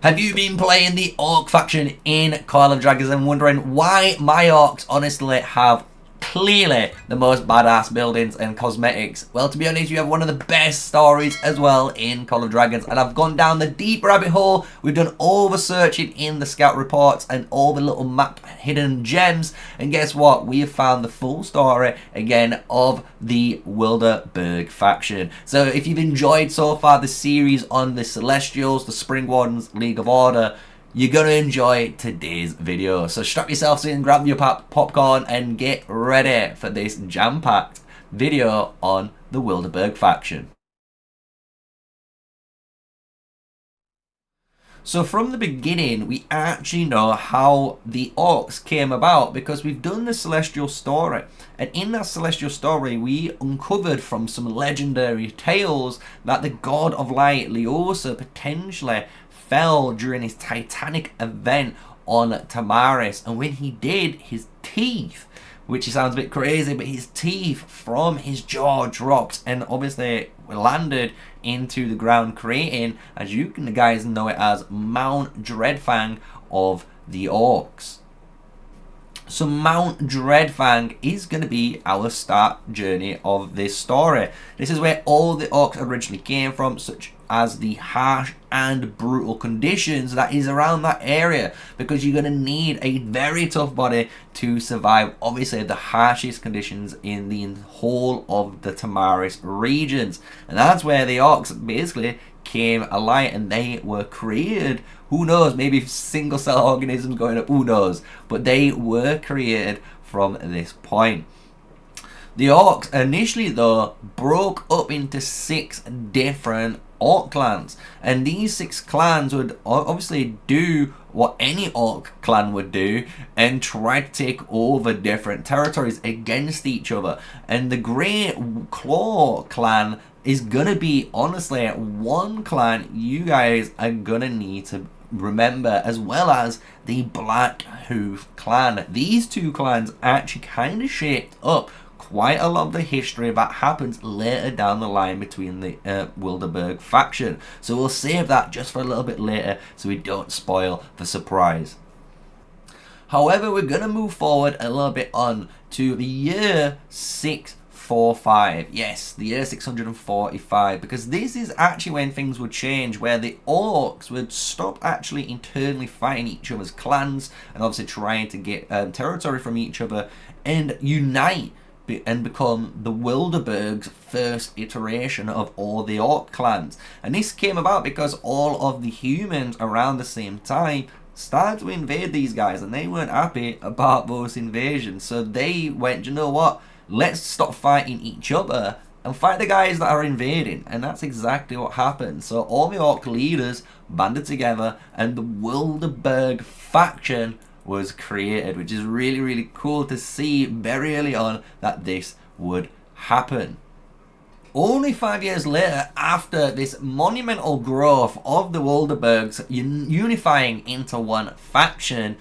Have you been playing the Orc faction in Call of Dragons and wondering why my Orcs honestly have clearly the most badass buildings and cosmetics? Well, to be honest, you have one of the best stories as well in Call of Dragons, and I've gone down the deep rabbit hole. We've done all the searching in the scout reports and all the little map hidden gems, and guess what? We have found the full story again of the Wilderburg faction. So if you've enjoyed so far the series on the Celestials, the Spring Wardens, League of Order, you're going to enjoy today's video. So strap yourselves in, grab your popcorn and get ready for this jam-packed video on the Wilderburg faction. So from the beginning, we actually know how the Orcs came about because we've done the Celestial story. And in that Celestial story, we uncovered from some legendary tales that the God of Light, Leosa, potentially fell during his titanic event on Tamaris, and when he did, his teeth, which sounds a bit crazy, but his teeth from his jaw dropped and obviously landed into the ground, creating, as you guys know it as, Mount Dreadfang of the Orcs. So Mount Dreadfang is going to be our start journey of this story. This is where all the Orcs originally came from, such as the harsh and brutal conditions that is around that area, because you're going to need a very tough body to survive obviously the harshest conditions in the whole of the Tamaris regions. And that's where the Orcs basically came alive, and they were created, who knows, maybe single cell organisms going up, who knows, but they were created from this point. The Orcs initially though broke up into 6 different Orc clans, and these 6 clans would obviously do what any Orc clan would do and try to take over different territories against each other. And the Grey Claw clan is gonna be honestly one clan you guys are gonna need to remember, as well as the Black Hoof clan. These 2 clans actually kind of shaped up quite a lot of the history that happens later down the line between the Wilderburg faction. So we'll save that just for a little bit later so we don't spoil the surprise. However, we're going to move forward a little bit on to the year 645. Yes, the year 645, because this is actually when things would change, where the Orcs would stop actually internally fighting each other's clans and obviously trying to get territory from each other and unite and become the Wilderburg's first iteration of all the Orc clans. And this came about because all of the humans around the same time started to invade these guys, and they weren't happy about those invasions. So they went, you know what, let's stop fighting each other and fight the guys that are invading. And that's exactly what happened. So all the Orc leaders banded together and the Wilderburg faction was created, which is really, really cool to see very early on that this would happen. Only 5 years later, after this monumental growth of the Wilderburgs unifying into one faction,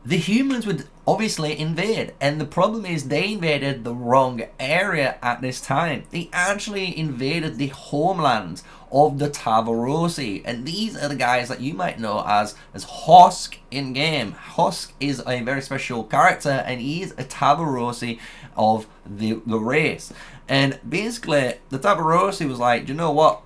the humans would obviously invade, and the problem is they invaded the wrong area at this time. They actually invaded the homelands of the Tavarosi, and these are the guys that you might know as Hosk in game. Hosk is a very special character, and he's a Tavarosi of the race. And basically the Tavarosi was like, you know what,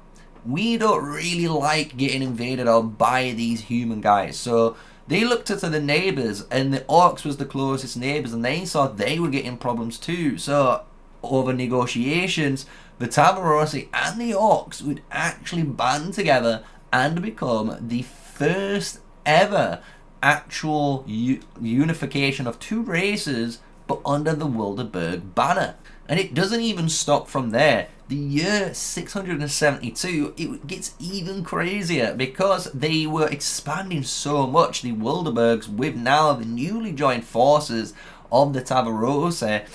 we don't really like getting invaded on by these human guys. So they looked to the neighbours, and the Orcs was the closest neighbours, and they saw they were getting problems too. So over negotiations, the Tavarosi and the Orcs would actually band together and become the first ever actual unification of 2 races, but under the Wilderburg banner. And it doesn't even stop from there. The year 672, it gets even crazier because they were expanding so much, the Wilderburgs, with now the newly joined forces of the Tavarosi.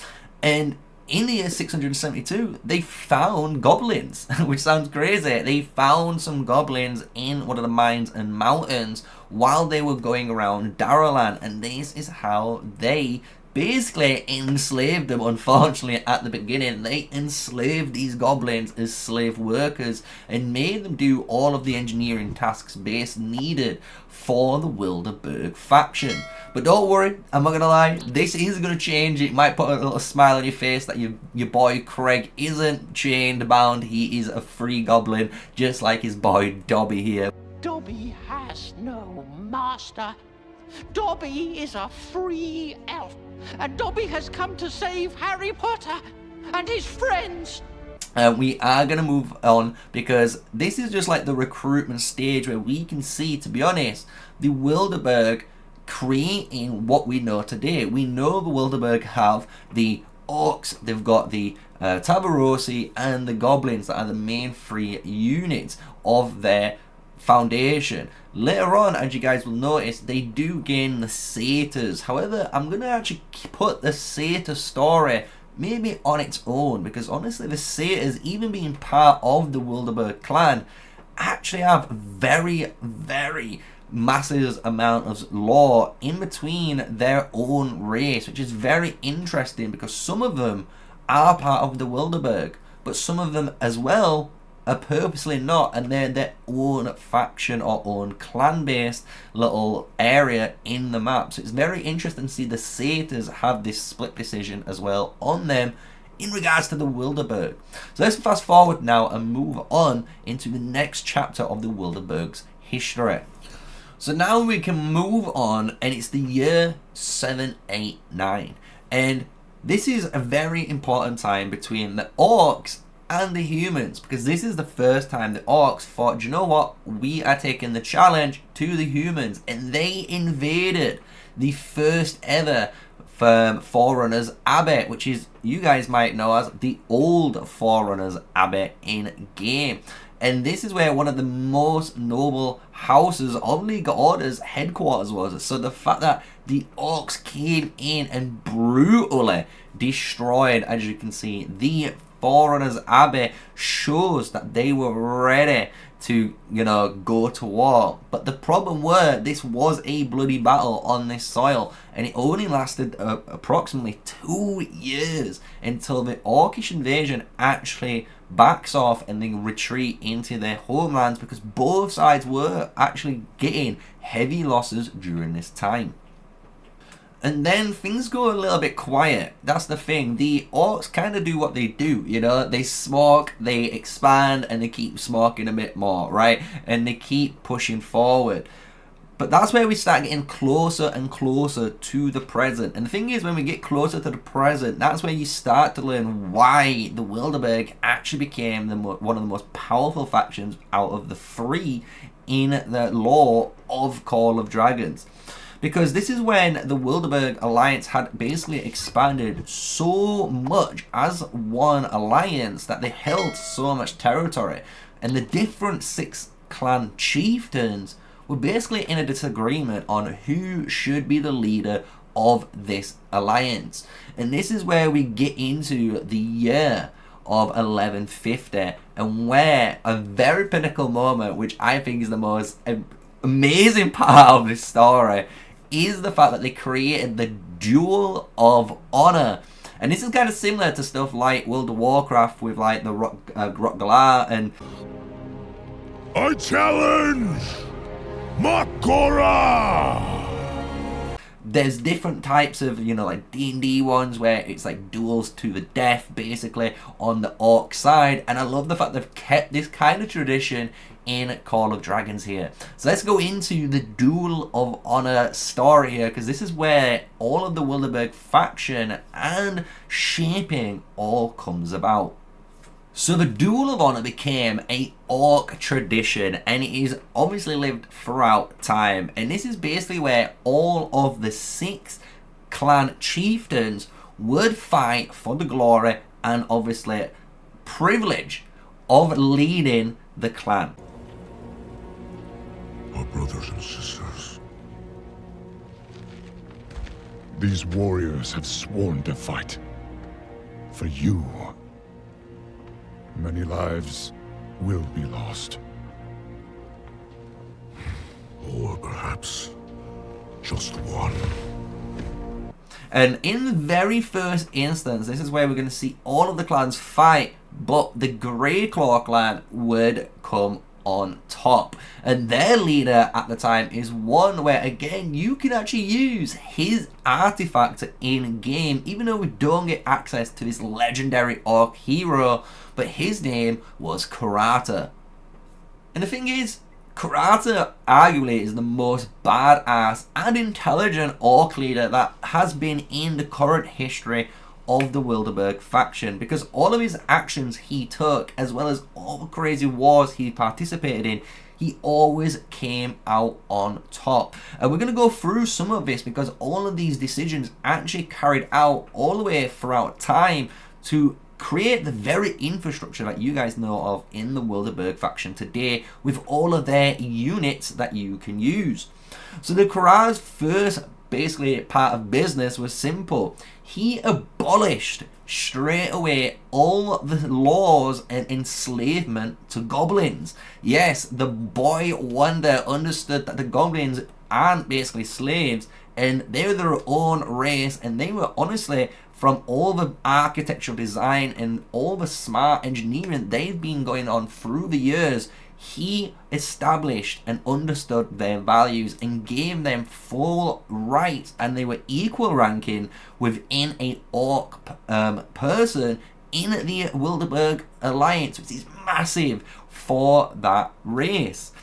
And in the year 672, they found goblins, which sounds crazy. They found some goblins in one of the mines and mountains while they were going around Daralan, and this is how they basically enslaved them. Unfortunately, at the beginning, they enslaved these goblins as slave workers and made them do all of the engineering tasks base needed for the Wilderburg faction. But don't worry, I'm not gonna lie, this is gonna change. It might put a little smile on your face that your boy Craig isn't chained bound. He is a free goblin, just like his boy Dobby here. Dobby has no master. Dobby is a free elf, and Dobby has come to save Harry Potter and his friends. We are going to move on because this is just like the recruitment stage where we can see, to be honest, the Wilderburg creating what we know today. We know the Wilderburg have the orcs, they've got the Tabarosi, and the goblins that are the main three units of their foundation. Later on, as you guys will notice, they do gain the satyrs. However, I'm going to actually put the satyr story maybe on its own, because honestly the satyrs, even being part of the Wilderburg clan, actually have very, very massive amount of lore in between their own race, which is very interesting because some of them are part of the Wilderburg, but some of them as well are purposely not, and they're their own faction or own clan-based little area in the map. So it's very interesting to see the satyrs have this split decision as well on them in regards to the Wilderburg. So let's fast forward now and move on into the next chapter of the Wilderburg's history. So now we can move on, and it's the year 789, and this is a very important time between the orcs and the humans, because this is the first time the orcs thought, do you know what, we are taking the challenge to the humans, and they invaded the first ever Forerunners Abbey, which is, you guys might know as the old Forerunners Abbey in game. And this is where one of the most noble houses of League of Order's headquarters was. So the fact that the orcs came in and brutally destroyed, as you can see, the Forerunners Abbey shows that they were ready to, you know, go to war. But the problem were, this was a bloody battle on this soil, and it only lasted approximately 2 years until the orcish invasion actually backs off and they retreat into their homelands, because both sides were actually getting heavy losses during this time. And then things go a little bit quiet. That's the thing. The orcs kind of do what they do, you know. They smoke, they expand, and they keep smoking a bit more, right? And they keep pushing forward. But that's where we start getting closer and closer to the present. And the thing is, when we get closer to the present, that's where you start to learn why the Wilderburg actually became one of the most powerful factions out of the three in the lore of Call of Dragons. Because this is when the Wilderburg Alliance had basically expanded so much as one alliance that they held so much territory. And the different 6 clan chieftains were basically in a disagreement on who should be the leader of this alliance. And this is where we get into the year of 1150, and where a very pinnacle moment, which I think is the most amazing part of this story, is the fact that they created the Duel of Honor. And this is kind of similar to stuff like World of Warcraft with like the Rock Galar and... I challenge Makora! There's different types of, you know, like D&D ones where it's like duels to the death basically on the orc side, and I love the fact they've kept this kind of tradition in Call of Dragons here. So let's go into the Duel of Honor story here, because this is where all of the Wilderburg faction and shaping all comes about. So the Duel of Honor became a orc tradition, and it is obviously lived throughout time. And this is basically where all of the 6 clan chieftains would fight for the glory and obviously privilege of leading the clan. Our brothers and sisters. These warriors have sworn to fight. For you. Many lives will be lost. Or perhaps just one. And in the very first instance, this is where we're going to see all of the clans fight, but the Grey Claw clan would come on top, and their leader at the time is one where, again, you can actually use his artifact in game, even though we don't get access to this legendary orc hero, but his name was Karata. And the thing is, Karata arguably is the most badass and intelligent orc leader that has been in the current history of the Wilderburg faction, because all of his actions he took, as well as all the crazy wars he participated in, he always came out on top. And we're going to go through some of this because all of these decisions actually carried out all the way throughout time to create the very infrastructure that you guys know of in the Wilderburg faction today, with all of their units that you can use. So the Karata's first basically part of business was simple. He abolished straight away all the laws and enslavement to goblins. Yes, the boy wonder understood that the goblins aren't basically slaves, and they were their own race, and they were honestly, from all the architectural design and all the smart engineering they've been going on through the years, he established and understood their values and gave them full rights, and they were equal ranking within a orc person in the Wilderburg Alliance, which is massive for that race.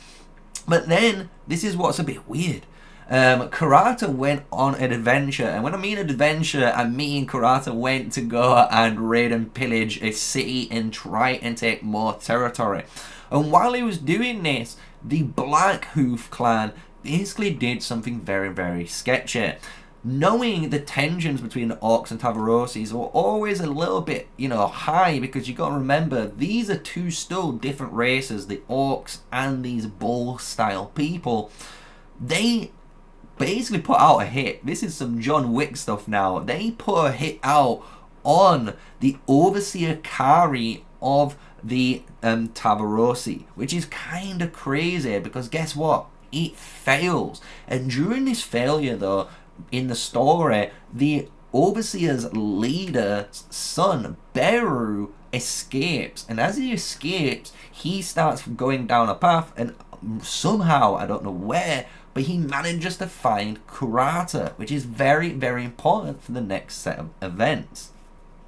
But then, this is what's a bit weird. Karata went on an adventure, and when I mean adventure, I mean Karata went to go and raid and pillage a city and try and take more territory. And while he was doing this, the Black Hoof clan basically did something very, very sketchy. Knowing the tensions between the Orcs and Tavarosis were always a little bit, high, because you got to remember, these are two still different races, the Orcs and these bull-style people. They basically put out a hit. This is some John Wick stuff now. They put a hit out on the Overseer Kari of the Tavarosi, which is kind of crazy, because guess what? It fails. And during this failure, though, in the story, the Overseer's leader's son, Beru, escapes. And as he escapes, he starts going down a path, and somehow, I don't know where, but he manages to find Karata, which is very, very important for the next set of events.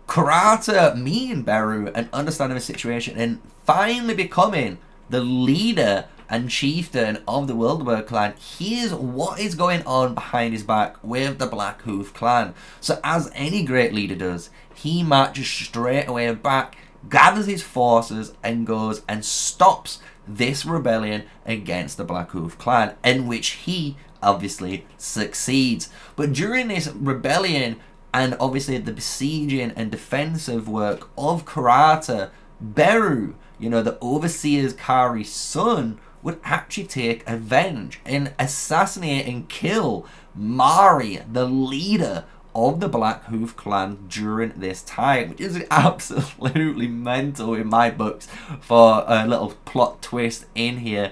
Karata meeting Beru and understanding the situation and finally becoming the leader and chieftain of the Wilderburg clan. Here's what is going on behind his back with the Black Hoof clan. So as any great leader does, he marches straight away back, gathers his forces, and goes and stops this rebellion against the Black Hoof clan, in which he obviously succeeds. But during this rebellion, and obviously the besieging and defensive work of Karata, Beru, the Overseer's Kari's son, would actually take revenge and assassinate and kill Mari, the leader of the Black Hoof clan during this time, which is absolutely mental in my books for a little plot twist in here.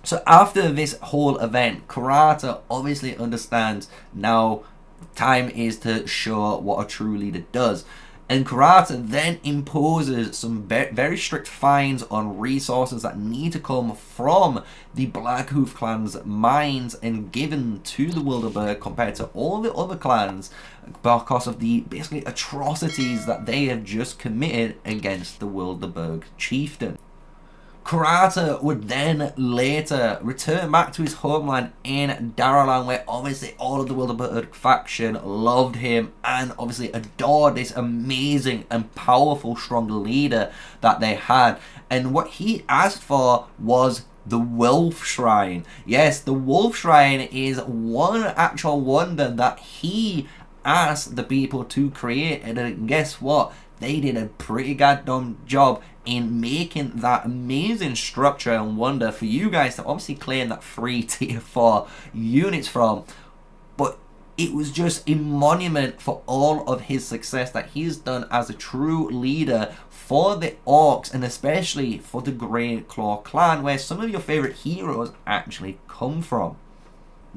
So after this whole event, Karata obviously understands now time is to show what a true leader does. And Karata then imposes some very strict fines on resources that need to come from the Black Hoof clan's mines and given to the Wilderburg compared to all the other clans, because of the basically atrocities that they have just committed against the Wilderburg chieftain. Karata would then later return back to his homeland in Daralan, where obviously all of the Wilderburg faction loved him and obviously adored this amazing and powerful, strong leader that they had. And what he asked for was the Wolf Shrine. Yes, the Wolf Shrine is one actual wonder that he asked the people to create, and guess what? They did a pretty goddamn job in making that amazing structure and wonder for you guys to obviously claim that free tier 4 units from. But it was just a monument for all of his success that he's done as a true leader for the Orcs, and especially for the Grey Claw clan, where some of your favorite heroes actually come from.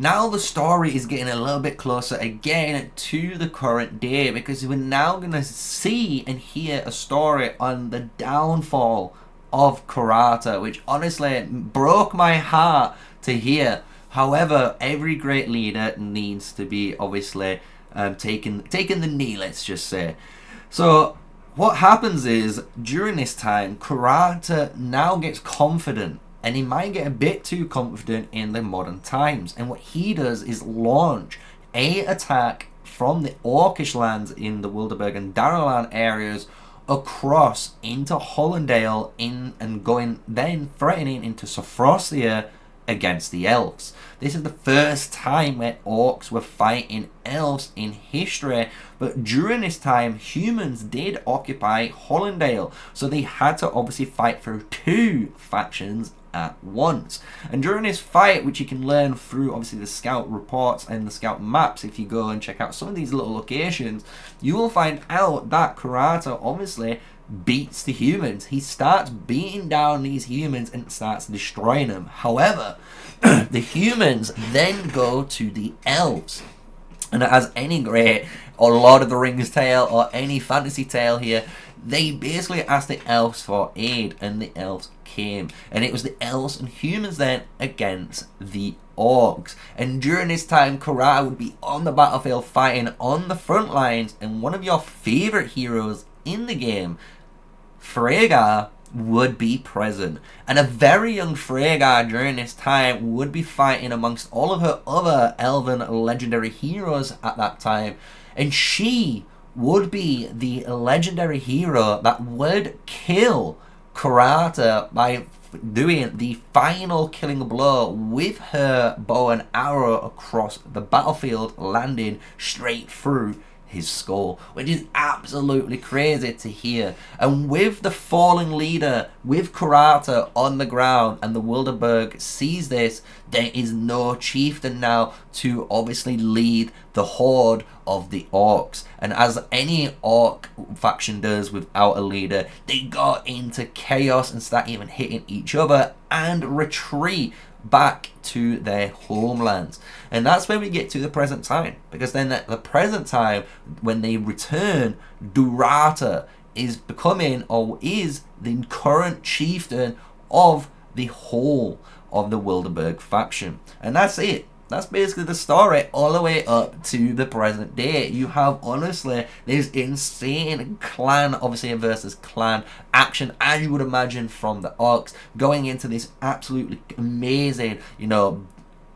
now the story is getting a little bit closer again to the current day, because we're now going to see and hear a story on the downfall of Karata, which honestly broke my heart to hear. However, every great leader needs to be obviously taking the knee, let's just say. So what happens is, during this time, Karata now gets confident, and he might get a bit too confident in the modern times. And what he does is launch a attack from the Orcish lands in the Wilderburg and Darrowland areas across into Hollandale, and going then threatening into Sofrostia against the elves. This is the first time where orcs were fighting elves in history, but during this time humans did occupy Hollandale, so they had to obviously fight through two factions at once. And during this fight, which you can learn through obviously the scout reports and the scout maps, if you go and check out some of these little locations, you will find out that Karata obviously beats the humans. He starts beating down these humans and starts destroying them. However, the humans then go to the elves, and as any great or Lord of the Rings tale or any fantasy tale here, they basically asked the elves for aid, and the elves came, and it was the elves and humans then against the orcs. And during this time, Karata would be on the battlefield fighting on the front lines, and one of your favorite heroes in the game, Freyja, would be present. And a very young Freyja during this time would be fighting amongst all of her other elven legendary heroes at that time, and she would be the legendary hero that would kill Karata by doing the final killing blow with her bow and arrow across the battlefield, landing straight through his skull, which is absolutely crazy to hear. And with the falling leader, with Karata on the ground, and the Wilderburg sees this, there is no chieftain now to obviously lead the horde of the orcs. And as any orc faction does without a leader, they go into chaos and start even hitting each other and retreat back to their homelands. And that's when we get to the present time, because then at the present time, when they return, Durata is becoming, or is, the current chieftain of the whole of the Wilderburg faction. And that's it. That's basically the story all the way up to the present day. You have honestly this insane clan, obviously versus clan action, as you would imagine from the orcs, going into this absolutely amazing, you know,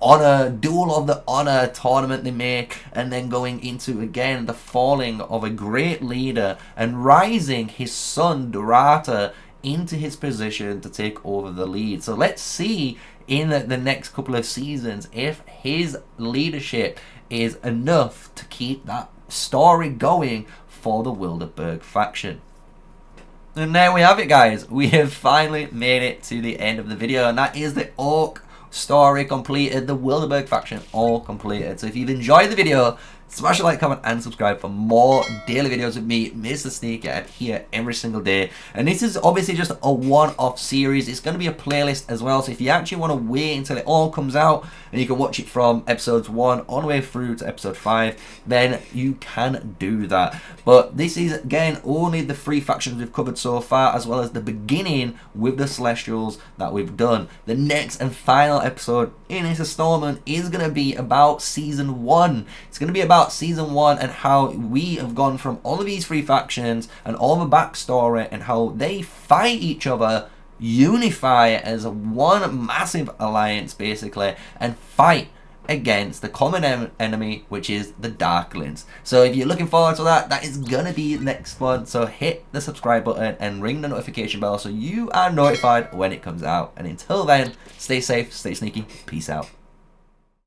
honor, duel of the honor tournament they make, and then going into again the falling of a great leader and rising his son Durata into his position to take over the lead. So let's see in the next couple of seasons if his leadership is enough to keep that story going for the Wilderburg faction. And there we have it, guys. We have finally made it to the end of the video, and that is the orc story completed, the Wilderburg faction all completed. So if you've enjoyed the video, smash a like, comment, and subscribe for more daily videos with me, MrSneakyy. I'm here every single day. And this is obviously just a one-off series. It's going to be a playlist as well. So if you actually want to wait until it all comes out and you can watch it from episodes 1 all the way through to episode 5, then you can do that. But this is, again, only the 3 factions we've covered so far, as well as the beginning with the Celestials that we've done. The next and final episode in this installment is going to be about Season 1. It's going to be about Season 1 and how we have gone from all of these 3 factions and all the backstory and how they fight each other, unify as one massive alliance basically, and fight against the common enemy, which is the Darklings. So if you're looking forward to that, that is gonna be next one. So hit the subscribe button and ring the notification bell so you are notified when it comes out. And until then, stay safe, stay sneaky, peace out.